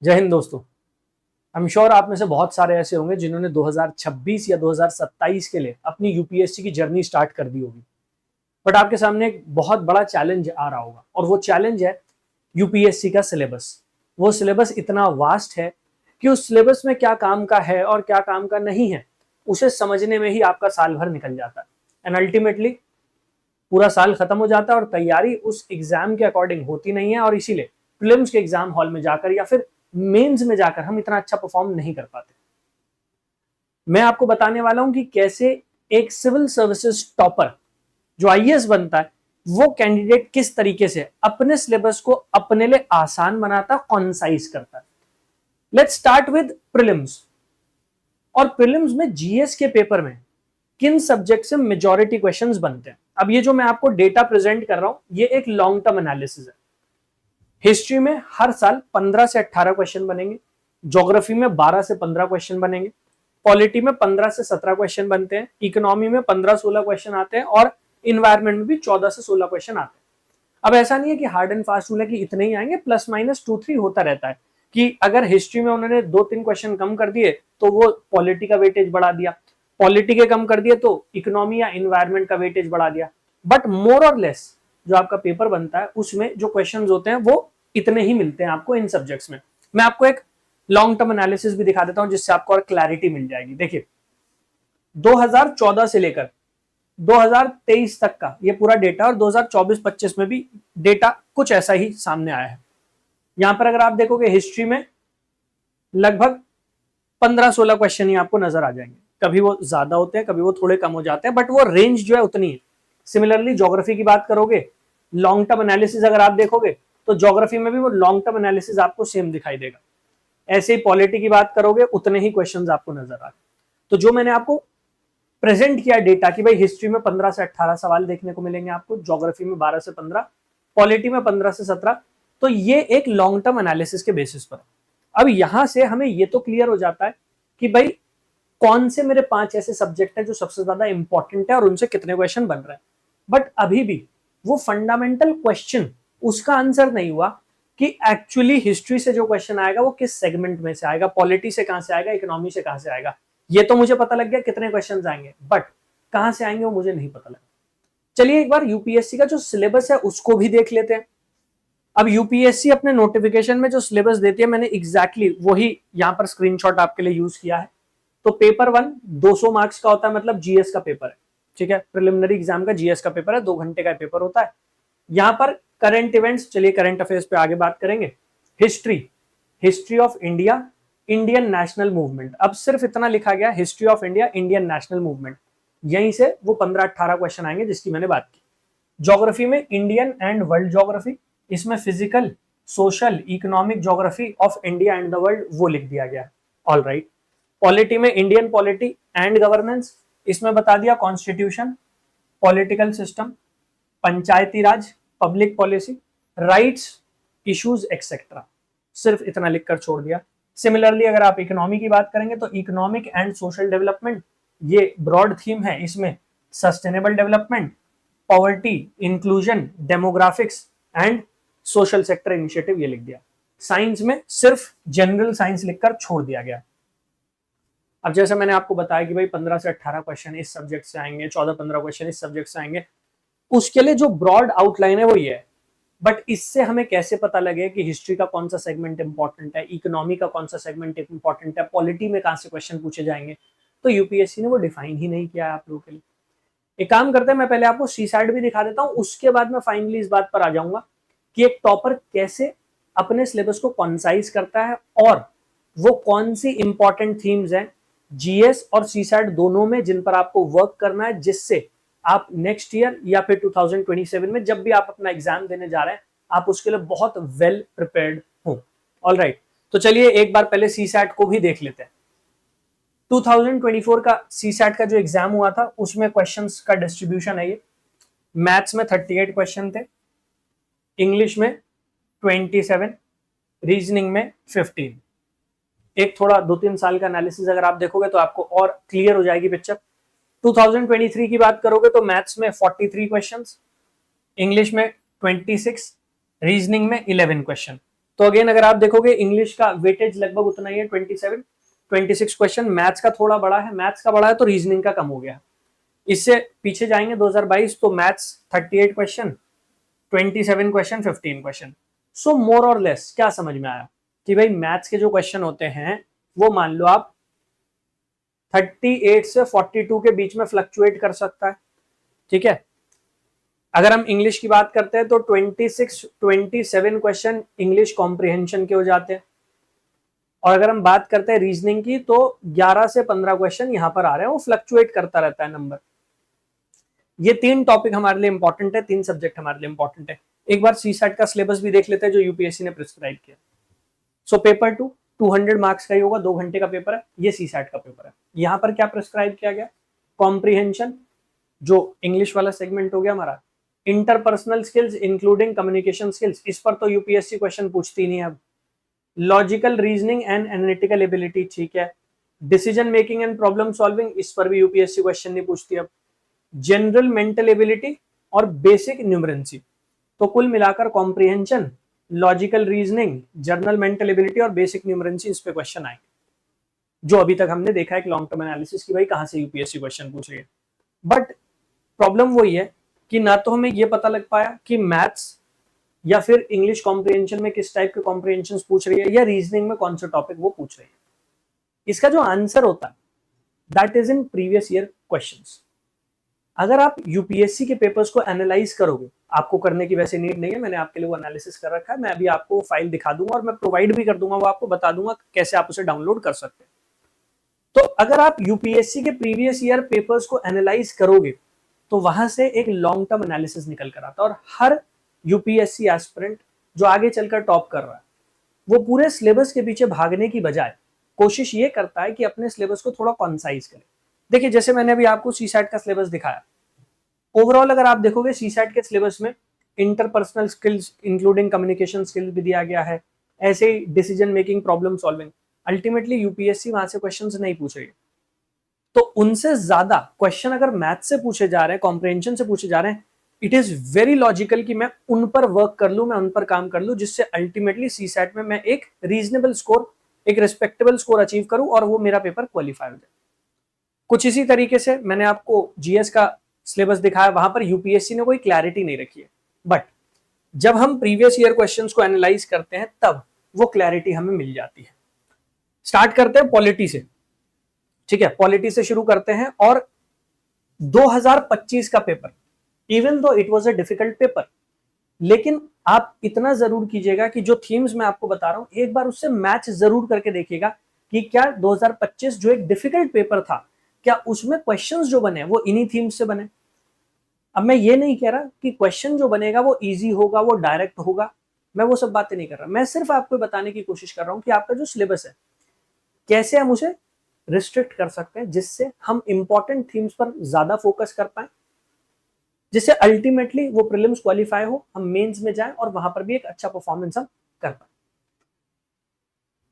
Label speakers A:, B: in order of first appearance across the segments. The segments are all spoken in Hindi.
A: जय हिंद दोस्तों। आई एम श्योर आप में से बहुत सारे ऐसे होंगे जिन्होंने 2026 या 2027 के लिए अपनी यूपीएससी की जर्नी स्टार्ट कर दी होगी। बट आपके सामने एक बहुत बड़ा चैलेंज आ रहा होगा और वो चैलेंज है यूपीएससी का सिलेबस। वो सिलेबस इतना वास्ट है कि उस सिलेबस में क्या काम का है और क्या काम का नहीं है उसे समझने में ही आपका साल भर निकल जाता है एंड अल्टीमेटली पूरा साल खत्म हो जाता है और तैयारी उस एग्जाम के अकॉर्डिंग होती नहीं है और इसीलिए प्रीलिम्स के एग्जाम हॉल में जाकर या फिर मेंस में जाकर हम इतना अच्छा परफॉर्म नहीं कर पाते। मैं आपको बताने वाला हूं कि कैसे एक सिविल सर्विसेज टॉपर जो आईएएस बनता है वो कैंडिडेट किस तरीके से अपने सिलेबस को अपने लिए आसान बनाता, कॉन्साइज करता है। Let's start with prelims. और प्रीलिम्स में जीएस के पेपर में किन सब्जेक्ट से मेजॉरिटी क्वेश्चंस बनते हैं। अब ये जो मैं आपको डेटा प्रेजेंट कर रहा हूं ये एक लॉन्ग टर्म एनालिसिस है। हिस्ट्री में हर साल 15 से 18 क्वेश्चन बनेंगे, ज्योग्राफी में 12 से 15 क्वेश्चन बनेंगे, पॉलिटी में 15 से 17 क्वेश्चन बनते हैं, इकोनॉमी में 15-16 क्वेश्चन आते हैं और इन्वायरमेंट में भी 14 से 16 क्वेश्चन आते हैं। अब ऐसा नहीं है कि हार्ड एंड फास्ट रूल है कि इतने ही आएंगे, प्लस माइनस 2-3 होता रहता है कि अगर हिस्ट्री में उन्होंने 2-3 क्वेश्चन कम कर दिए तो वो पॉलिटी का वेटेज बढ़ा दिया, पॉलिटी के कम कर दिए तो इकोनॉमी या इन्वायरमेंट का वेटेज बढ़ा दिया। बट मोर और लेस जो आपका पेपर बनता है उसमें जो क्वेश्चन होते हैं वो इतने ही मिलते हैं आपको इन सब्जेक्ट्स में। मैं आपको एक लॉन्ग टर्म एनालिसिस भी दिखा देता हूं जिससे आपको और क्लैरिटी मिल जाएगी। देखिए 2014 से लेकर 2023 तक का ये पूरा डेटा और 2024-25 में भी डेटा कुछ ऐसा ही सामने आया है। यहां पर अगर आप देखोगे हिस्ट्री में लगभग 15-16 क्वेश्चन ही आपको नजर आ जाएंगे। कभी वो ज्यादा होते हैं, कभी वो थोड़े कम हो जाते हैं, बट वो रेंज जो है उतनी है। सिमिलरली ज्योग्राफी की बात करोगे, लॉन्ग टर्म एनालिसिस अगर आप देखोगे तो ज्योग्राफी में भी वो लॉन्ग टर्म एनालिसिस आपको सेम दिखाई देगा। ऐसे ही पॉलिटी की बात करोगे उतने ही क्वेश्चंस आपको नजर आ रहे। तो जो मैंने आपको प्रेजेंट किया डेटा कि भाई हिस्ट्री में 15 से 18 सवाल देखने को मिलेंगे आपको, ज्योग्राफी में 12 से 15, पॉलिटी में 15 से 17, तो ये एक लॉन्ग टर्म एनालिसिस के बेसिस पर। अब यहां से हमें ये तो क्लियर हो जाता है कि भाई कौन से मेरे 5 ऐसे सब्जेक्ट हैं जो सबसे ज्यादा इंपॉर्टेंट है और उनसे कितने क्वेश्चन बन रहे हैं। बट अभी भी वो फंडामेंटल क्वेश्चन उसका आंसर नहीं हुआ कि एक्चुअली हिस्ट्री से जो क्वेश्चन आएगा वो किस सेगमेंट में से आएगा, पॉलिटी से कहां से आएगा, इकोनॉमी से कहां से आएगा। ये तो मुझे पता लग गया कितने क्वेश्चंस आएंगे, बट कहां से आएंगे वो मुझे नहीं पता लगा। चलिए एक बार यूपीएससी का जो सिलेबस है उसको भी देख लेते हैं। अब यूपीएससी अपने नोटिफिकेशन में जो सिलेबस देती है मैंने एग्जैक्टली वही यहां पर स्क्रीनशॉट आपके लिए यूज किया है। तो पेपर 1 200 मार्क्स का होता है, मतलब जीएस का पेपर है, ठीक है, प्रिलिमिनरी एग्जाम का जीएस का पेपर है, 2 घंटे का पेपर होता है। यहां पर करंट इवेंट्स, चलिए करंट अफेयर्स पे आगे बात करेंगे। History, history of India, Indian national movement. अब सिर्फ इतना लिखा गया history of India, Indian national movement, यहीं से वो 15-18 क्वेश्चन आएंगे जिसकी मैंने बात की। ज्योग्राफी में इंडियन एंड वर्ल्ड ज्योग्राफी, इसमें physical, social, economic geography of India and the world वो लिख दिया गया। All right. पॉलिटी में इंडियन पॉलिटी एंड गवर्नेंस, इसमें बता दिया constitution, political system, Panchayati Raj, public policy, rights, issues etcetera, सिर्फ इतना लिखकर छोड़ दिया। सिमिलरली अगर आप इकोनॉमी की बात करेंगे तो इकोनॉमिक एंड सोशल डेवलपमेंट, ये ब्रॉड थीम है, इसमें sustainable development, poverty, inclusion, demographics and social sector initiative ये लिख दिया। साइंस में सिर्फ जनरल साइंस लिखकर छोड़ दिया गया। अब जैसे मैंने आपको बताया कि भाई 15 से 18 क्वेश्चन इस सब्जेक्ट से आएंगे, 14-15 क्वेश्चन इस सब्जेक्ट से आएंगे, उसके लिए जो ब्रॉड आउटलाइन है वो ये है। बट इससे हमें कैसे पता लगे कि हिस्ट्री का कौन सा सेगमेंट इंपॉर्टेंट है, इकोनॉमी का कौन सा सेगमेंट इंपॉर्टेंट है, पॉलिटी में कहां से क्वेश्चन पूछे जाएंगे, तो यूपीएससी ने वो डिफाइन ही नहीं किया है आप लोगों के लिए। एक काम करते हैं, मैं पहले आपको सीसैट भी दिखा देता हूं, उसके बाद मैं फाइनली इस बात पर आ जाऊंगा कि एक टॉपर कैसे अपने सिलेबस को कॉन्साइज करता है और वो कौन सी इंपॉर्टेंट थीम्स हैं जीएस और सीसैट दोनों में जिन पर आपको वर्क करना है, जिससे आप नेक्स्ट ईयर या फिर 2027 में जब भी आप अपना एग्जाम देने जा रहे हैं आप उसके लिए बहुत वेल प्रिपेयर्ड हो। ऑल राइट, तो चलिए एक बार पहले सीसैट को भी देख लेते हैं। 2024 का सीसैट का जो एग्जाम हुआ था उसमें क्वेश्चंस का डिस्ट्रीब्यूशन है ये। मैथ्स में 38 क्वेश्चन थे, इंग्लिश में 27, रीजनिंग में 15। एक थोड़ा 2-3 साल का एनालिसिस अगर आप देखोगे तो आपको और क्लियर हो जाएगी पिक्चर। 2023 की बात करोगे तो मैथ्स में 43 क्वेश्चंस, इंग्लिश में 26, रीजनिंग में 11 क्वेश्चन। तो अगेन अगर आप देखोगे इंग्लिश का वेटेज लगभग उतना ही है 26 क्वेश्चन, मैथ्स का थोड़ा बड़ा है, मैथ्स का बड़ा है तो रीजनिंग का कम हो गया। इससे पीछे जाएंगे 2022 तो मैथ्स 38 क्वेश्चन, 27 क्वेश्चन, 15 क्वेश्चन। सो मोर और लेस क्या समझ में आया कि भाई मैथ्स के जो क्वेश्चन होते हैं वो मान लो आप 38 से 42 के बीच में फ्लक्चुएट कर सकता है, ठीक है। अगर हम इंग्लिश की बात करते हैं तो 27 क्वेश्चन इंग्लिश कॉम्प्रिहेंशन के हो जाते हैं, और अगर हम बात करते हैं रीजनिंग की तो 11 से 15 क्वेश्चन यहां पर आ रहे हैं, वो फ्लक्चुएट करता रहता है नंबर। ये 3 टॉपिक हमारे लिए इंपॉर्टेंट है, 3 सब्जेक्ट हमारे लिए इंपॉर्टेंट है। एक बार सीसैट का सिलेबस भी देख लेते हैं जो यूपीएससी ने प्रिस्क्राइब किया। सो पेपर 2 200 मार्क्स का ही होगा, 2 घंटे का पेपर है, ये सीसैट का पेपर है। यहां पर क्या प्रिस्क्राइब किया गया, कॉम्प्रिहेंशन जो इंग्लिश वाला सेगमेंट हो गया हमारा, interpersonal skills including communication skills, इस पर तो यूपीएससी क्वेश्चन पूछती नहीं है अब। Logical reasoning and analytical ability, ठीक है। Decision making and problem solving, इस पर भी यूपीएससी क्वेश्चन नहीं पूछती अब। जनरल मेंटल एबिलिटी और बेसिक न्यूमरेंसी, तो कुल मिलाकर comprehension, logical reasoning, general mental ability और बेसिक न्यूमरेंसी, इस पे क्वेश्चन आए जो अभी तक हमने देखा है लॉन्ग टर्म एनालिसिस की भाई कहां से यूपीएससी क्वेश्चन पूछ रही है। बट प्रॉब्लम वही है कि ना तो हमें ये पता लग पाया कि मैथ्स या फिर इंग्लिश कॉम्प्रिहेंशन में किस टाइप के कॉम्प्रिहेंशन पूछ रही है, या रीजनिंग में कौन सा टॉपिक वो पूछ रही है। इसका जो आंसर होता है that is in previous year questions. अगर आप यूपीएससी के पेपर्स को एनालाइज करोगे, आपको करने की वैसे नीड नहीं है, मैंने आपके लिए वो एनालिसिस कर रखा है, मैं अभी आपको फाइल दिखा दूंगा और मैं प्रोवाइड भी कर दूंगा, वो आपको बता दूंगा कैसे आप उसे डाउनलोड कर सकते हैं। तो अगर आप यूपीएससी के प्रीवियस ईयर पेपर्स को एनालाइज करोगे तो वहां से एक लॉन्ग टर्म एनालिसिस निकल कर आता है, और हर यूपीएससी एस्पिरेंट जो आगे चलकर टॉप कर रहा है वो पूरे सिलेबस के पीछे भागने की बजाय कोशिश ये करता है कि अपने सिलेबस को थोड़ा कॉन्साइज करे। देखिए जैसे मैंने अभी आपको सीसैट का सिलेबस दिखाया, ओवरऑल अगर आप देखोगे सीसैट के सिलेबस में interpersonal skills including communication skills भी दिया गया है, ऐसे ही decision making, problem solving. Ultimately UPSC वहां से क्वेश्चंस नहीं पूछ रही, तो उनसे ज्यादा क्वेश्चन अगर मैथ से पूछे जा रहे हैं, कॉम्प्रिहेंशन से पूछे जा रहे हैं, इट इज वेरी लॉजिकल कि मैं उन पर वर्क कर लूं, मैं उन पर काम कर लूं, जिससे अल्टीमेटली सीसैट में मैं एक रीजनेबल स्कोर, एक रिस्पेक्टेबल स्कोर अचीव करूं और वो मेरा पेपर क्वालिफाई हो जाए। कुछ इसी तरीके से मैंने आपको जीएस का सिलेबस दिखाया, वहां पर यूपीएससी ने कोई क्लैरिटी नहीं रखी है, बट जब हम प्रीवियस ईयर क्वेश्चंस को एनालाइज करते हैं तब वो क्लैरिटी हमें मिल जाती है। स्टार्ट करते हैं पॉलिटी से, ठीक है, पॉलिटी से शुरू करते हैं। और 2025 का paper, even though it was a difficult paper, लेकिन आप इतना जरूर कीजिएगा कि जो थीम्स मैं आपको बता रहा हूं एक बार उससे मैच जरूर करके देखिएगा कि क्या 2025 जो एक डिफिकल्ट पेपर था, क्या उसमें क्वेश्चंस जो बने वो इन्हीं थीम्स से बने। अब मैं ये नहीं कह रहा कि क्वेश्चन जो बनेगा वो इजी होगा, वो डायरेक्ट होगा, मैं वो सब बातें नहीं कर रहा, मैं सिर्फ आपको बताने की कोशिश कर रहा हूं कि आपका जो सिलेबस है कैसे हम उसे रिस्ट्रिक्ट कर सकते हैं, जिससे हम इंपॉर्टेंट थीम्स पर ज्यादा फोकस कर पाए, जिससे अल्टीमेटली वो प्रीलिम्स क्वालिफाई हो, हम मेंस में जाएं और वहां पर भी एक अच्छा परफॉर्मेंस हम कर पाए।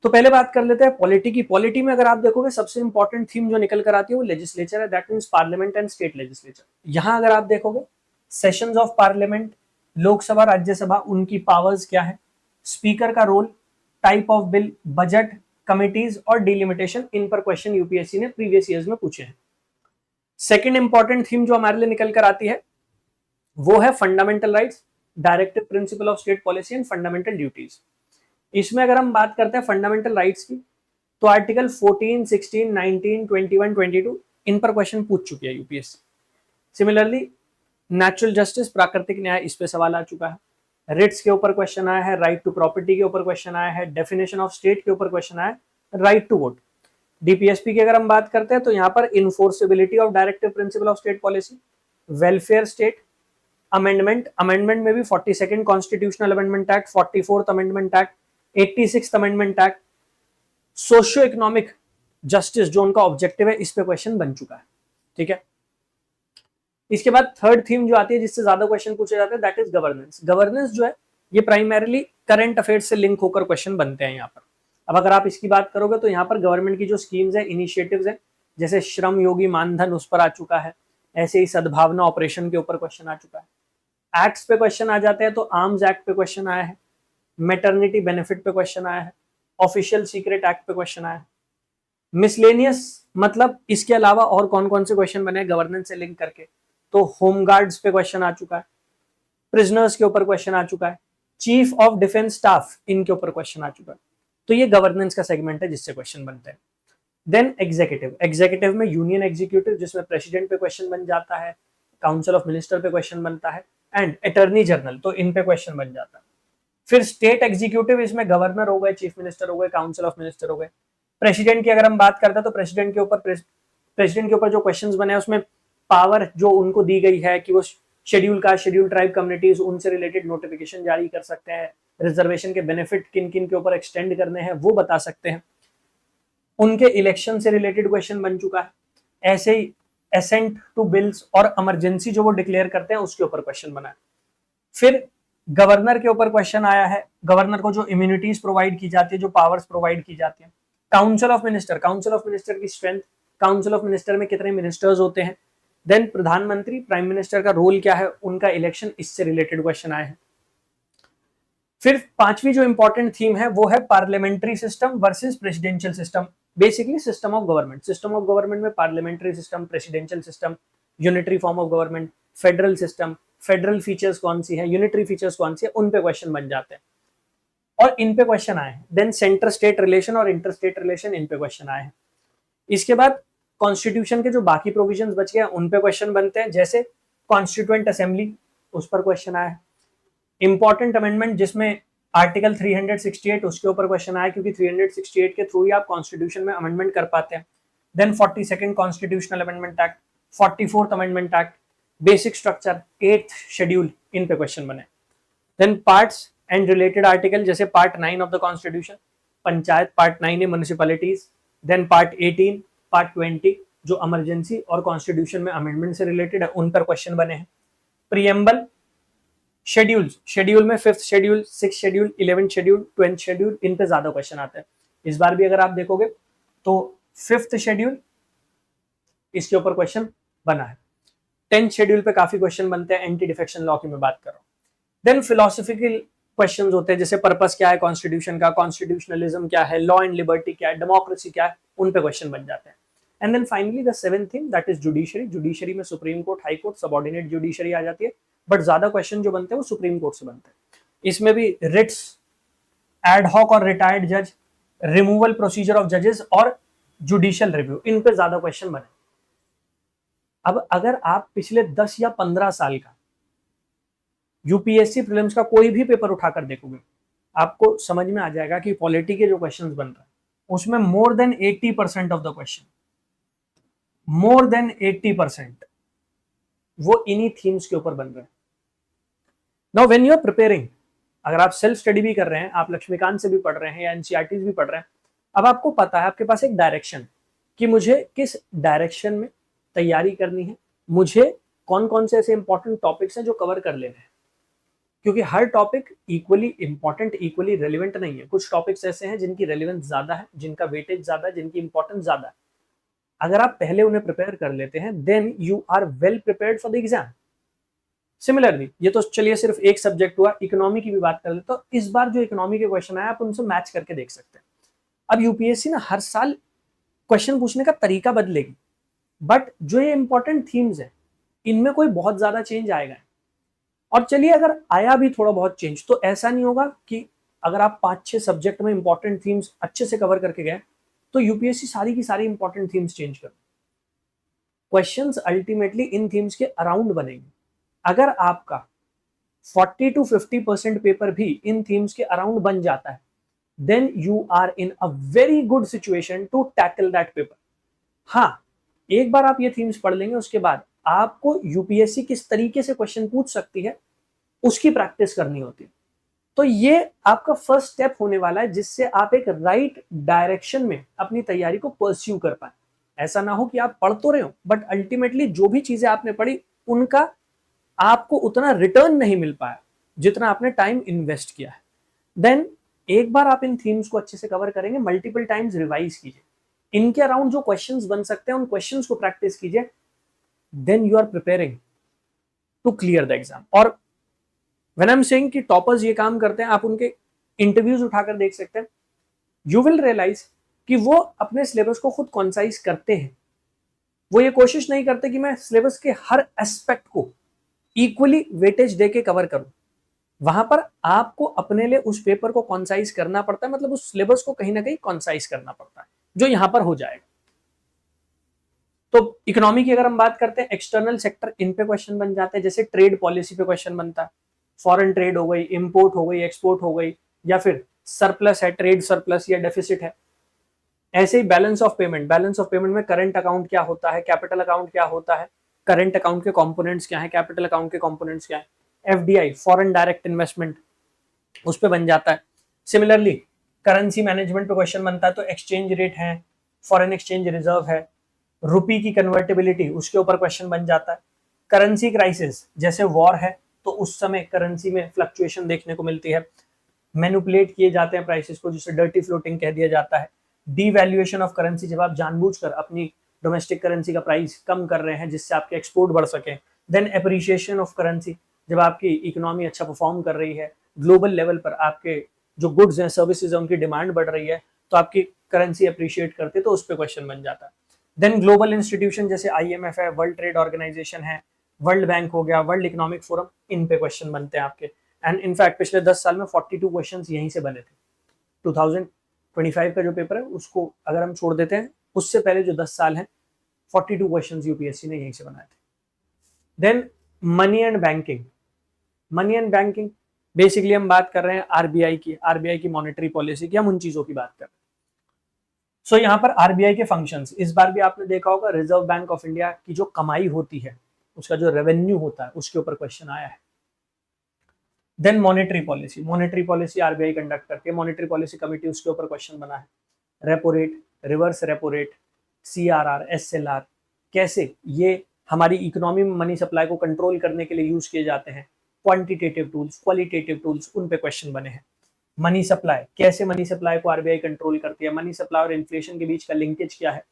A: तो पहले बात कर लेते हैं पॉलिटी की। पॉलिटी में अगर आप देखोगे सबसे इंपॉर्टेंट थीम जो निकल कर आती है वो लेजिस्लेचर है, that means parliament and state legislature. यहां अगर आप देखोगे sessions of parliament, Lok Sabha Rajya Sabha, उनकी पावर्स क्या है, स्पीकर का role, type of bill, budget, committees और डिलिमिटेशन, इन पर क्वेश्चन यूपीएससी ने प्रीवियस ईयर्स में पूछे हैं। सेकेंड इंपॉर्टेंट थीम जो हमारे लिए निकल कर आती है वो है fundamental rights, directive principle of state policy and fundamental duties. इसमें अगर हम बात करते हैं फंडामेंटल राइट्स की तो आर्टिकल 14, 16, 19, 21, 22 इन पर क्वेश्चन पूछ चुकी है यूपीएससी। सिमिलरली नेचुरल जस्टिस, प्राकृतिक न्याय, इस पे सवाल आ चुका है। रिट्स के ऊपर क्वेश्चन आया है, राइट टू प्रॉपर्टी के ऊपर क्वेश्चन आया है, डेफिनेशन ऑफ स्टेट के ऊपर क्वेश्चन आया है, राइट टू वोट। डीपीएसपी की अगर हम बात करते हैं तो यहाँ पर enforceability of directive principle of state policy, welfare state, amendment, amendment में भी 42nd constitutional amendment act, 44th amendment act, 86th amendment act, socio economic justice जो उनका ऑब्जेक्टिव है, इस पे क्वेश्चन बन चुका है, ठीक है। इसके बाद थर्ड थीम जो आती है जिससे ज्यादा क्वेश्चन पूछे जाते हैं दैट इज गवर्नेंस। गवर्नेंस जो है ये प्राइमरीली करंट अफेयर्स से लिंक होकर क्वेश्चन बनते हैं यहाँ पर। अब अगर आप इसकी बात करोगे तो यहाँ पर गवर्नमेंट की जो स्कीम्स है, इनिशिएटिव्स है, जैसे श्रम योगी मानधन उस पर आ चुका है, ऐसे ही सद्भावना ऑपरेशन के ऊपर क्वेश्चन आ चुका है। एक्ट्स पे क्वेश्चन आ जाते हैं तो आर्म्स एक्ट पे क्वेश्चन आया है, मैटरनिटी बेनिफिट पे क्वेश्चन आया है, ऑफिशियल सीक्रेट एक्ट पे क्वेश्चन आया है, मिसलेनियस मतलब इसके अलावा और कौन कौन से क्वेश्चन बने गवर्नेंस से लिंक करके, तो होमगार्ड्स पे क्वेश्चन आ चुका है, प्रिजनर्स के ऊपर क्वेश्चन आ चुका है, चीफ ऑफ डिफेंस स्टाफ इनके ऊपर क्वेश्चन आ चुका है। तो ये गवर्नेंस का सेगमेंट है जिससे क्वेश्चन बनते हैं। देन एग्जीक्यूटिव, एग्जीक्यूटिव में यूनियन एग्जीक्यूटिव जिसमें प्रेसिडेंट पे क्वेश्चन बन जाता है, काउंसिल ऑफ मिनिस्टर पे क्वेश्चन बनता है, एंड अटॉर्नी जनरल, तो इन पे क्वेश्चन बन जाता है। फिर स्टेट एग्जीक्यूटिव, इसमें गवर्नर हो गए, चीफ मिनिस्टर हो गए, काउंसिल ऑफ मिनिस्टर हो गए। प्रेसिडेंट की अगर हम बात करते हैं तो प्रेसिडेंट के ऊपर जो क्वेश्चंस बने हैं उसमें पावर जो उनको दी गई है कि वो schedule caste, schedule tribe communities, उनसे रिलेटेड नोटिफिकेशन जारी कर सकते हैं, रिजर्वेशन के बेनिफिट किन किन के ऊपर एक्सटेंड करने हैं वो बता सकते हैं, उनके इलेक्शन से रिलेटेड क्वेश्चन बन चुका है। ऐसे ही एसेंट टू बिल्स और इमरजेंसी जो वो डिक्लेयर करते हैं उसके ऊपर क्वेश्चन बना है। फिर गवर्नर के ऊपर क्वेश्चन आया है, गवर्नर को जो इम्यूनिटीज प्रोवाइड की जाती है, जो पावर्स प्रोवाइड की जाती है। Council of minister, council of minister की स्ट्रेंथ, काउंसिल ऑफ मिनिस्टर में कितने मिनिस्टर्स होते हैं। देन प्रधानमंत्री, प्राइम मिनिस्टर का रोल क्या है, उनका इलेक्शन, इससे रिलेटेड क्वेश्चन आए हैं। फिर पांचवी जो इंपॉर्टेंट थीम है वो है parliamentary system versus presidential system. Basically system of government, system of government में parliamentary system, presidential system, unitary form of government, federal system, federal features कौन सी है, यूनिटरी फीचर्स कौन सी है, उन पे क्वेश्चन बन जाते हैं और इन पे क्वेश्चन आए हैं। देन सेंटर स्टेट रिलेशन और इंटर स्टेट रिलेशन, इन पे क्वेश्चन आए हैं। इसके बाद कॉन्स्टिट्यूशन के जो बाकी प्रोविजंस बच गए उन पे क्वेश्चन बनते हैं, जैसे कॉन्स्टिट्यूएंट असेंबली, उस पर क्वेश्चन आया है। इंपॉर्टेंट अमेंडमेंट जिसमें आर्टिकल 368, उसके ऊपर क्वेश्चन आया क्योंकि 368 के थ्रू ही आप कॉन्स्टिट्यूशन में अमेंडमेंट कर पाते हैं। Then 42nd constitutional amendment act, 44th amendment act, basic structure, 8th schedule, इन पे क्वेश्चन बने। Then parts and related article, जैसे part 9 of the constitution, panchayat, part 9 है म्युनिसिपैलिटीज। देन पार्ट 18, पार्ट 20 जो इमरजेंसी और कॉन्स्टिट्यूशन में अमेंडमेंट से रिलेटेड है, उन पर क्वेश्चन बने हैं। प्रियम्बल, शेड्यूल्स, शेड्यूल में 5th schedule, 6th schedule, 11th schedule, 12th schedule, इन पे ज्यादा क्वेश्चन आते हैं। इस बार भी अगर आप देखोगे तो 5th शेड्यूल, इसके ऊपर क्वेश्चन बना है। 10th शेड्यूल पे काफी क्वेश्चन बनते हैं, एंटी डिफेक्शन लॉ की मैं बात कर रहा हूँ। देन फिलोसफिकल क्वेश्चंस होते हैं, जैसे पर्पस क्या है कॉन्स्टिट्यूशन का, कॉन्स्टिट्यूशनलिज्म क्या है, लॉ एंड लिबर्टी क्या है, डेमोक्रेसी क्या है, उन पे क्वेश्चन बन जाते हैं। And then finally the 7th thing that is judiciary, judiciary में supreme court, high court, subordinate judiciary आ जाती है, बट ज्यादा क्वेश्चन जो बनते हैं वो सुप्रीम कोर्ट से बनते हैं। इसमें भी रिट्स, एडहॉक और रिटायर्ड जज, रिमूवल प्रोसीजर ऑफ जजेस और जुडिशियल रिव्यू, इन पे ज्यादा क्वेश्चन बने। अब अगर आप पिछले 10 या 15 साल का यूपीएससी प्रीलिम्स का कोई भी पेपर उठाकर देखोगे, आपको समझ में आ जाएगा कि पॉलिटी के जो क्वेश्चंस बन रहे हैं उसमें more than 80% of the question, more than 80% वो इन्हीं थीम्स के ऊपर बन रहे हैं। Now when you are preparing, अगर आप सेल्फ स्टडी भी कर रहे हैं, आप लक्ष्मीकांत से भी पढ़ रहे हैं या एनसीईआरटी भी पढ़ रहे हैं, अब आपको पता है, आपके पास एक डायरेक्शन कि मुझे किस डायरेक्शन में तैयारी करनी है, मुझे कौन कौन से ऐसे इंपॉर्टेंट टॉपिक्स हैं जो कवर कर लेने हैं, क्योंकि हर topic equally important, equally relevant नहीं है। कुछ टॉपिक्स ऐसे हैं जिनकी रेलिवेंस ज्यादा है, जिनका वेटेज ज्यादा है, जिनकी इंपॉर्टेंस ज्यादा है। अगर आप पहले उन्हें प्रिपेयर कर लेते हैं, then you are well prepared for the exam. Similarly, ये तो चलिए सिर्फ एक सब्जेक्ट हुआ, इकोनॉमी की भी बात कर ले तो इस बार जो इकोनॉमी के क्वेश्चन आए आप उनसे मैच करके देख सकते हैं। अब यूपीएससी ना हर साल क्वेश्चन पूछने का तरीका बदलेगी, बट जो ये इंपॉर्टेंट थीम्स है इनमें कोई बहुत ज्यादा चेंज आएगा। और चलिए अगर आया भी थोड़ा बहुत चेंज, तो ऐसा नहीं होगा कि अगर आप 5-6 सब्जेक्ट में इंपॉर्टेंट थीम्स अच्छे से कवर करके गए तो यूपीएससी सारी की सारी इंपॉर्टेंट थीम्स चेंज कर। क्वेश्चंस अल्टीमेटली इन थीम्स के अराउंड बनेंगे। अगर आपका 40 to 50% पेपर भी इन थीम्स के अराउंड बन जाता है, then you are in a very good situation to tackle that paper. हाँ, एक बार आप ये थीम्स पढ़ लेंगे, उसके बाद आपको यूपीएससी किस तरीके से क्वेश्चन पूछ सकती है उसकी प्रैक्टिस करनी होती है। तो ये आपका फर्स्ट स्टेप होने वाला है, जिससे आप एक राइट डायरेक्शन में अपनी तैयारी को परस्यू कर पाए। ऐसा ना हो कि आप पढ़ तो रहे हो बट अल्टीमेटली जो भी चीजें आपने पढ़ी उनका आपको उतना रिटर्न नहीं मिल पाया जितना आपने टाइम इन्वेस्ट किया है। देन एक बार आप इन थीम्स को अच्छे से कवर करेंगे, मल्टीपल टाइम्स रिवाइज कीजिए, इनके अराउंड जो क्वेश्चंस बन सकते हैं उन क्वेश्चंस को प्रैक्टिस कीजिए, then you are preparing to clear the exam. और व्हेन आई एम सेइंग कि टॉपर्स ये काम करते हैं, आप उनके इंटरव्यूज उठाकर देख सकते हैं, यू विल रियलाइज कि वो अपने सिलेबस को खुद कॉन्साइज करते हैं। वो ये कोशिश नहीं करते कि मैं सिलेबस के हर एस्पेक्ट को इक्वली वेटेज देके कवर करूं। वहां पर आपको अपने लिए उस पेपर को कॉन्साइज करना पड़ता है, मतलब उस सिलेबस को कहीं ना कहीं कॉन्साइज करना पड़ता है, जो यहां पर हो जाएगा। तो इकोनॉमी की अगर हम बात करते हैं, एक्सटर्नल सेक्टर, इन पे क्वेश्चन बन जाते हैं, जैसे ट्रेड पॉलिसी पे क्वेश्चन बनता है, फॉरेन ट्रेड हो गई, इंपोर्ट हो गई, एक्सपोर्ट हो गई, या फिर सरप्लस है, ट्रेड सरप्लस या डेफिसिट है। ऐसे ही balance of payment, balance of payment में करंट अकाउंट क्या होता है, कैपिटल अकाउंट क्या होता है, करंट अकाउंट के कंपोनेंट्स क्या है, कैपिटल अकाउंट के कंपोनेंट्स क्या है, एफडीआई, फॉरेन डायरेक्ट इन्वेस्टमेंट, उस पर बन जाता है। सिमिलरली करेंसी मैनेजमेंट पे क्वेश्चन बनता है, तो एक्सचेंज रेट है, फॉरेन एक्सचेंज रिजर्व है, रुपी की कन्वर्टेबिलिटी, उसके ऊपर क्वेश्चन बन जाता है। करेंसी क्राइसिस, जैसे वॉर है तो उस समय करेंसी में फ्लक्चुएशन देखने को मिलती है, मैनिपुलेट किए जाते हैं प्राइसेस को, जिसे डर्टी फ्लोटिंग कह दिया जाता है। डीवैल्यूएशन ऑफ करेंसी, जब आप जानबूझकर अपनी डोमेस्टिक करेंसी का प्राइस कम कर रहे हैं जिससे आपके एक्सपोर्ट बढ़ सके। देन एप्रिसिएशन ऑफ करेंसी, जब आपकी इकोनॉमी अच्छा परफॉर्म कर रही है, ग्लोबल लेवल पर आपके जो गुड्स हैं, सर्विसेज हैं, उनकी डिमांड बढ़ रही है, तो आपकी करेंसी अप्रिशिएट करते, तो उस पर क्वेश्चन बन जाता है। देन ग्लोबल इंस्टीट्यूशन, जैसे IMF है, वर्ल्ड ट्रेड ऑर्गेनाइजेशन है, वर्ल्ड बैंक हो गया, वर्ल्ड इकोनॉमिक फोरम, इन पे क्वेश्चन बनते हैं आपके। एंड इनफैक्ट पिछले 10 साल में 42 क्वेश्चन यहीं से बने थे। 2025 का जो पेपर है उसको अगर हम छोड़ देते हैं, उससे पहले जो 10 साल हैं 42 क्वेश्चन यूपीएससी ने यहीं से बनाए थे। Then money and banking, money and banking basically हम बात कर रहे हैं आरबीआई की मॉनेटरी पॉलिसी की, हम उन चीजों की बात कर रहे हैं। सो यहाँ पर आरबीआई के फंक्शंस, इस बार भी आपने देखा होगा, रिजर्व बैंक ऑफ इंडिया की जो कमाई होती है, उसका जो रेवेन्यू होता है, उसके ऊपर क्वेश्चन आया है। Then monetary policy RBI conduct करती है, मॉनेटरी पॉलिसी कमेटी, उसके ऊपर क्वेश्चन बना है। Repo rate, reverse repo rate, CRR, SLR, कैसे ये हमारी इकोनॉमी में मनी सप्लाई को कंट्रोल करने के लिए यूज किए जाते हैं। क्वांटिटेटिव टूल्स, क्वालिटेटिव टूल्स, उन पे क्वेश्चन बने हैं। मनी सप्लाई, कैसे मनी सप्लाई को आरबीआई कंट्रोल करती है, मनी सप्लाई और इन्फ्लेशन के बीच का लिंकेज क्या है।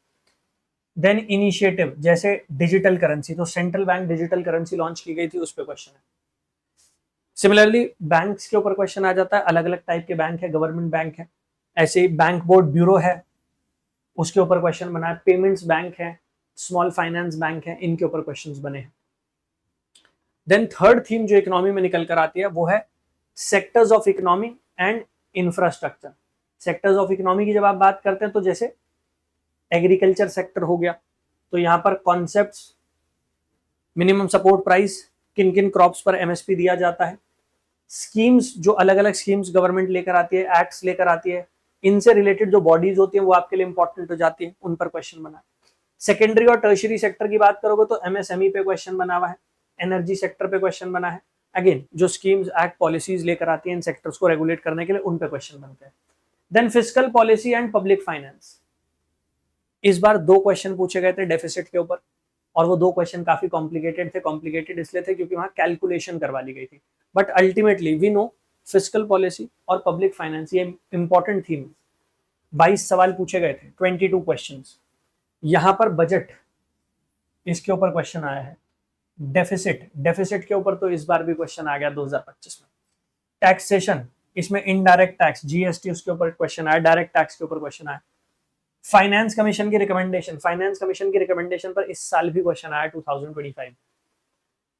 A: देन इनिशिएटिव, जैसे डिजिटल करेंसी, तो central bank digital currency launch की गई थी, उस पर क्वेश्चन है। सिमिलरली बैंक्स के ऊपर क्वेश्चन आ जाता है, अलग अलग टाइप के बैंक है, गवर्नमेंट बैंक है, ऐसे ही बैंक बोर्ड ब्यूरो है, उसके ऊपर क्वेश्चन बना है। पेमेंट्स बैंक है, स्मॉल फाइनेंस बैंक है, इनके ऊपर क्वेश्चंस बने हैं। देन थर्ड थीम जो इकोनॉमी में निकल कर आती है वो है sectors of economy and infrastructure. Sectors of economy की जब आप बात करते हैं तो जैसे एग्रीकल्चर सेक्टर हो गया, तो यहाँ पर कॉन्सेप्ट्स, मिनिमम सपोर्ट प्राइस, किन किन क्रॉप्स पर MSP दिया जाता है, स्कीम्स, जो अलग अलग स्कीम्स गवर्नमेंट लेकर आती है, एक्ट्स लेकर आती है, इनसे रिलेटेड जो बॉडीज होती हैं वो आपके लिए इंपॉर्टेंट हो जाती है, उन पर क्वेश्चन बना है। सेकेंडरी और टर्शियरी सेक्टर की बात करोगे तो MSME पे क्वेश्चन बना हुआ है, एनर्जी सेक्टर पे क्वेश्चन बना है। अगेन जो स्कीम्स, एक्ट, पॉलिसीज लेकर आती हैं इन सेक्टर्स को रेगुलेट करने के लिए, उन पे क्वेश्चन बनते हैं। Then fiscal policy and public finance, इस बार 2 क्वेश्चन पूछे गए थे डेफिसिट के ऊपर, और वो 2 क्वेश्चन काफी कॉम्प्लिकेटेड थे। कॉम्प्लिकेटेड इसलिए थे क्योंकि वहां कैलकुलेशन करवा ली गई थी, but ultimately we know fiscal policy और पब्लिक फाइनेंस ये इंपॉर्टेंट थीम। 22 सवाल पूछे गए थे, 22 क्वेश्चंस। यहां पर बजट, इसके ऊपर क्वेश्चन आया है। डेफिसिट के ऊपर तो इस बार भी क्वेश्चन आ गया 2025 में। टैक्सेशन, इसमें इनडायरेक्ट टैक्स, GST, उसके ऊपर क्वेश्चन आया। डायरेक्ट टैक्स के ऊपर क्वेश्चन आया। फाइनेंस कमीशन की रिकमेंडेशन पर इस साल भी क्वेश्चन आया 2025।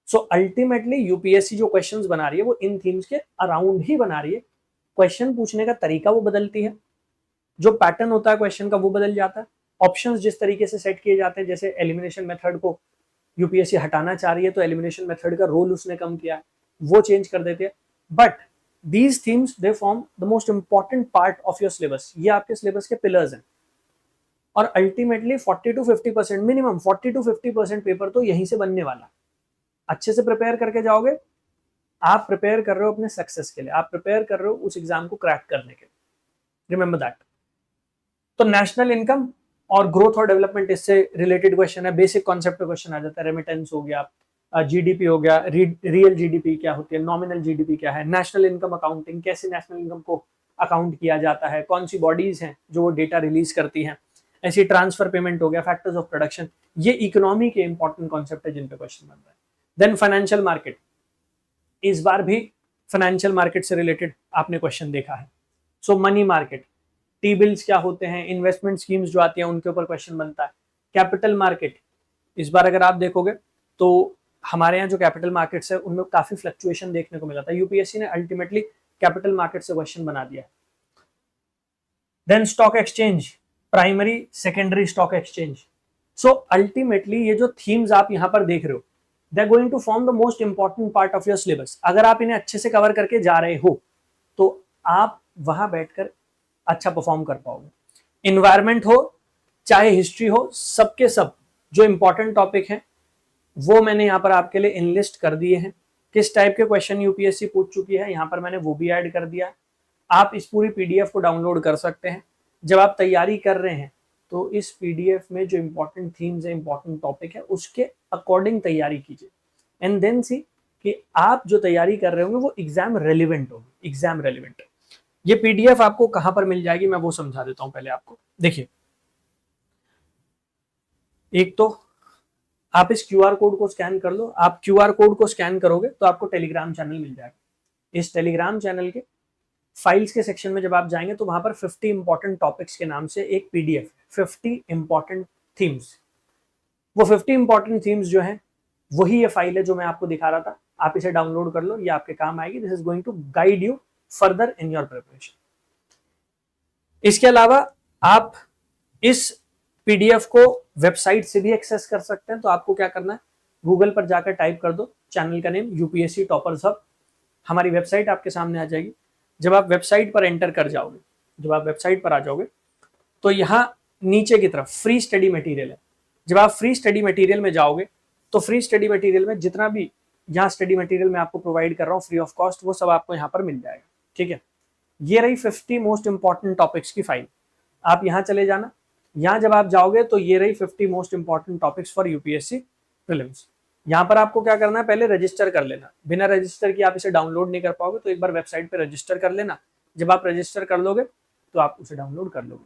A: सो अल्टीमेटली यूपीएससी जो क्वेश्चंस बना रही है वो इन थीम्स के अराउंड ही बना रही है। क्वेश्चन पूछने का तरीका वो बदलती है, जो पैटर्न होता है क्वेश्चन का वो बदल जाता है, ऑप्शंस जिस तरीके से सेट किए जाते हैं, जैसे एलिमिनेशन मेथड को यूपीएससी हटाना चाह रही है तो एलिमिनेशन मेथड का रोल उसने कम किया है, वो चेंज कर देते हैं। But these themes they form the most important part of your syllabus, ये आपके सिलेबस के पिलर्स हैं। और ultimately 40 to 50%, minimum 40 to 50% paper तो यहीं से बनने वाला। अच्छे से प्रिपेयर करके जाओगे, आप प्रिपेयर कर रहे हो अपने सक्सेस के लिए, आप प्रिपेयर कर रहे हो उस एग्जाम को क्रैक करने के लिए, रिमेंबर दैट। तो नेशनल इनकम और ग्रोथ और डेवलपमेंट, इससे रिलेटेड क्वेश्चन है। बेसिक कॉन्सेप्ट पे क्वेश्चन आ जाता है। रेमिटेंस हो गया, जीडीपी हो गया, रियल जीडीपी क्या होती है, नॉमिनल जीडीपी क्या है, नेशनल इनकम अकाउंटिंग, कैसे नेशनल इनकम को अकाउंट किया जाता है, कौन सी बॉडीज हैं जो वो डेटा रिलीज करती हैं, ऐसी ट्रांसफर पेमेंट हो गया, फैक्टर्स ऑफ प्रोडक्शन, ये इकोनॉमी के इंपॉर्टेंट कॉन्सेप्ट है जिन पे क्वेश्चन बन रहा है। देन फाइनेंशियल मार्केट, इस बार भी फाइनेंशियल मार्केट से रिलेटेड आपने क्वेश्चन देखा है। सो मनी मार्केट, टी बिल्स क्या होते हैं, इन्वेस्टमेंट स्कीम्स जो आती हैं उनके ऊपर क्वेश्चन बनता है। कैपिटल मार्केट, इस बार अगर आप देखोगे तो हमारे यहाँ जो कैपिटल मार्केट्स है उनमें काफी फ्लक्चुएशन देखने को मिला था। यूपीएससी ने अल्टीमेटली कैपिटल मार्केट से क्वेश्चन बना दिया। Then stock exchange, primary secondary stock exchange. So ultimately ये जो थीम्स आप यहाँ पर देख रहे हो, they are going to form the most important part of your syllabus. अगर आप इन्हें अच्छे से कवर करके जा रहे हो तो आप वहां बैठकर अच्छा परफॉर्म कर पाओगे। इन्वायरमेंट हो चाहे हिस्ट्री हो, सबके सब जो इंपॉर्टेंट टॉपिक हैं वो मैंने यहाँ पर आपके लिए इनलिस्ट कर दिए हैं। किस टाइप के क्वेश्चन यूपीएससी पूछ चुकी है यहाँ पर मैंने वो भी ऐड कर दिया। आप इस पूरी पीडीएफ को डाउनलोड कर सकते हैं। जब आप तैयारी कर रहे हैं तो इस पीडीएफ में जो इंपॉर्टेंट थीम्स है, इंपॉर्टेंट टॉपिक है, उसके अकॉर्डिंग तैयारी कीजिए एंड देन सी कि आप जो तैयारी कर रहे होंगे वो एग्जाम रेलिवेंट होगी, एग्जाम रेलिवेंट। ये पीडीएफ आपको कहां पर मिल जाएगी मैं वो समझा देता हूं पहले आपको। देखिए, एक तो आप इस क्यूआर कोड को स्कैन कर लो। आप क्यूआर कोड को स्कैन करोगे तो आपको टेलीग्राम चैनल मिल जाएगा। इस टेलीग्राम चैनल के फाइल्स के सेक्शन में जब आप जाएंगे तो वहां पर 50 इंपॉर्टेंट टॉपिक्स के नाम से एक पीडीएफ, 50 इंपॉर्टेंट थीम्स, वो 50 इंपॉर्टेंट थीम्स जो है वही ये फाइल है जो मैं आपको दिखा रहा था। आप इसे डाउनलोड कर लो, ये आपके काम आएगी। This is going to guide you further in your preparation. इसके अलावा आप इस पीडीएफ को वेबसाइट से भी एक्सेस कर सकते हैं। तो आपको क्या करना है, गूगल पर जाकर टाइप कर दो चैनल का नेम यूपीएससी टॉपर्स हब, हमारी वेबसाइट आपके सामने आ जाएगी। जब आप वेबसाइट पर एंटर कर जाओगे, जब आप वेबसाइट पर आ जाओगे तो यहाँ नीचे की तरफ फ्री स्टडी मटेरियल है। जब आप फ्री स्टडी मटेरियल में जाओगे तो फ्री स्टडी मटेरियल में जितना भी यहाँ स्टडी मटेरियल मैं आपको प्रोवाइड कर रहा हूँ फ्री ऑफ कॉस्ट, वो सब आपको यहाँ पर मिल जाएगा। ठीक है, ये रही 50 मोस्ट इंपॉर्टेंट टॉपिक्स की फाइल। आप यहाँ चले जाना, यहाँ जब आप जाओगे तो ये रही 50 most important topics for UPSC prelims. यहाँ पर आपको क्या करना है, पहले रजिस्टर कर लेना। बिना रजिस्टर किए आप इसे डाउनलोड नहीं कर पाओगे, तो एक बार वेबसाइट पे रजिस्टर कर लेना। जब आप रजिस्टर कर लोगे तो आप उसे डाउनलोड कर लोगे।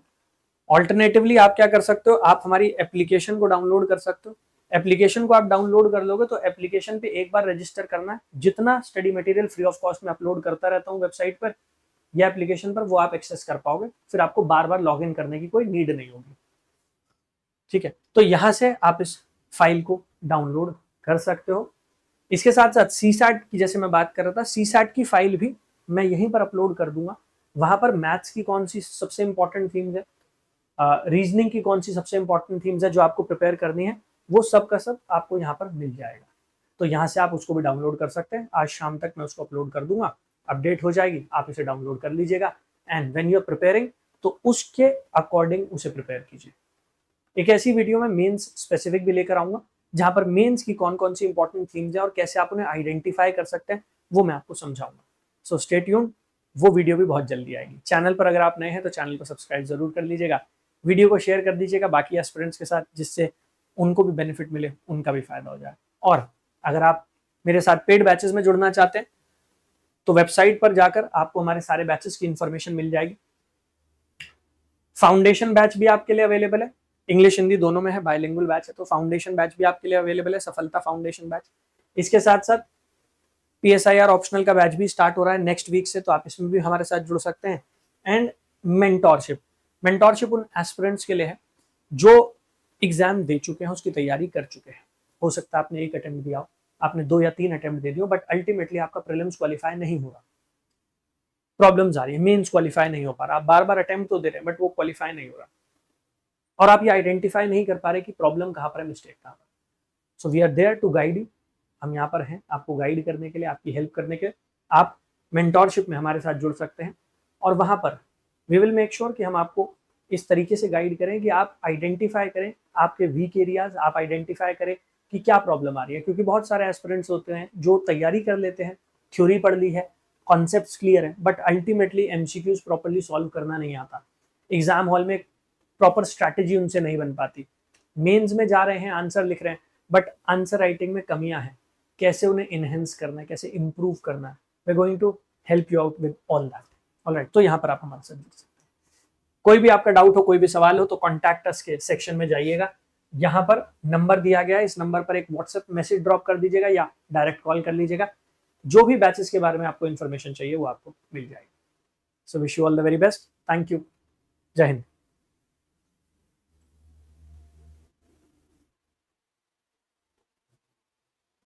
A: ऑल्टरनेटिवली आप क्या कर सकते हो, आप हमारी एप्लीकेशन को डाउनलोड कर सकते हो। एप्लीकेशन को आप डाउनलोड कर लोगे तो एप्लीकेशन पे एक बार रजिस्टर करना है। जितना study material free of cost में अपलोड करता रहता हूँ वेबसाइट पर या एप्लीकेशन पर, वो आप एक्सेस कर पाओगे। फिर आपको बार बार लॉग इन करने की कोई नीड नहीं होगी। ठीक है, तो यहां से आप इस फाइल को डाउनलोड कर सकते हो। इसके साथ साथ सीसैट की जैसे मैं बात कर रहा था, सीसैट की फाइल भी मैं यहीं पर अपलोड कर दूंगा। वहां पर मैथ्स की कौन सी सबसे इंपॉर्टेंट थीम्स है, रीजनिंग की कौन सी सबसे इंपॉर्टेंट थीम्स है जो आपको प्रिपेयर करनी है, वो सब का सब आपको यहाँ पर मिल जाएगा। तो यहाँ से आप उसको भी डाउनलोड कर सकते हैं। आज शाम तक मैं उसको अपलोड कर दूंगा, अपडेट हो जाएगी, आप इसे डाउनलोड कर लीजिएगा and when you are preparing तो उसके अकॉर्डिंग उसे प्रिपेयर कीजिए। एक ऐसी वीडियो में मेंस स्पेसिफिक भी लेकर आऊंगा जहां पर मेंस की कौन कौन सी इंपॉर्टेंट थीम्स है और कैसे आप उन्हें आइडेंटिफाई कर सकते हैं वो मैं आपको समझाऊंगा। सो स्टे ट्यून्ड, वो वीडियो भी बहुत जल्दी आएगी। चैनल पर अगर आप नए हैं तो चैनल को सब्सक्राइब जरूर कर लीजिएगा, वीडियो को शेयर कर दीजिएगा बाकी एस्पिरेंट्स के साथ, जिससे उनको भी बेनिफिट मिले, उनका भी फायदा हो जाए। और अगर आप मेरे साथ पेड बैचेस में जुड़ना चाहते हैं तो वेबसाइट पर जाकर आपको हमारे सारे बैचेस की इंफॉर्मेशन मिल जाएगी। फाउंडेशन बैच भी आपके लिए अवेलेबल है, इंग्लिश हिंदी दोनों में है, बायलिंगुअल बैच है। तो फाउंडेशन बैच भी आपके लिए अवेलेबल है, सफलता फाउंडेशन बैच। इसके साथ साथ पीएसआईआर ऑप्शनल का बैच भी स्टार्ट हो रहा है नेक्स्ट वीक से, तो आप इसमें भी हमारे साथ जुड़ सकते हैं। एंड मेंटोरशिप, मेंटोरशिप उन एस्पिरेंट्स के लिए है जो एग्जाम दे चुके हैं, उसकी तैयारी कर चुके हैं। हो सकता है आपने एक अटेम्प्ट दिया हो, आपने 2 या 3 अटेम्प्ट दे दियो, बट अल्टीमेटली आपका प्रीलिम्स क्वालिफाई नहीं हो रहा, प्रॉब्लम्स आ रही है, मेंस क्वालिफाई नहीं हो पा रहा, आप बार बार अटेम्प्ट तो दे रहे हैं बट वो क्वालिफाई नहीं हो रहा, और आप ये आइडेंटिफाई नहीं कर पा रहे कि प्रॉब्लम कहाँ पर है, मिस्टेक कहाँ पर। So we are there to guide you, हम यहाँ पर हैं आपको गाइड करने के लिए, आपकी हेल्प करने के लिए। आप मेंटोरशिप में हमारे साथ जुड़ सकते हैं और वहाँ पर वी विल मेक श्योर कि हम आपको इस तरीके से गाइड करें कि आप आइडेंटिफाई करें आपके वीक एरियाज, आप आइडेंटिफाई करें कि क्या प्रॉब्लम आ रही है। क्योंकि बहुत सारे एस्पिरेंट्स होते हैं जो तैयारी कर लेते हैं, थ्योरी पढ़ ली है, कॉन्सेप्ट्स क्लियर है, but ultimately MCQs properly solve करना नहीं आता, एग्जाम हॉल में प्रॉपर स्ट्रैटेजी उनसे नहीं बन पाती, मेंस में जा रहे हैं आंसर लिख रहे हैं बट आंसर राइटिंग में कमियां हैं, कैसे उन्हें इनहेंस करना है, कैसे इंप्रूव करना है। We are going to help you out with all that. Alright, तो यहाँ पर आप हमारे साथ जुड़ सकते हैं। कोई भी आपका डाउट हो, कोई भी सवाल हो तो कॉन्टैक्ट अस के सेक्शन में जाइएगा, यहाँ पर नंबर दिया गया है, इस नंबर पर एक व्हाट्सएप मैसेज ड्रॉप कर दीजिएगा या डायरेक्ट कॉल कर लीजिएगा। जो भी बैचेस के बारे में आपको इन्फॉर्मेशन चाहिए वो आपको मिल जाएगी। So wish you all the very best. Thank you. जय हिंद।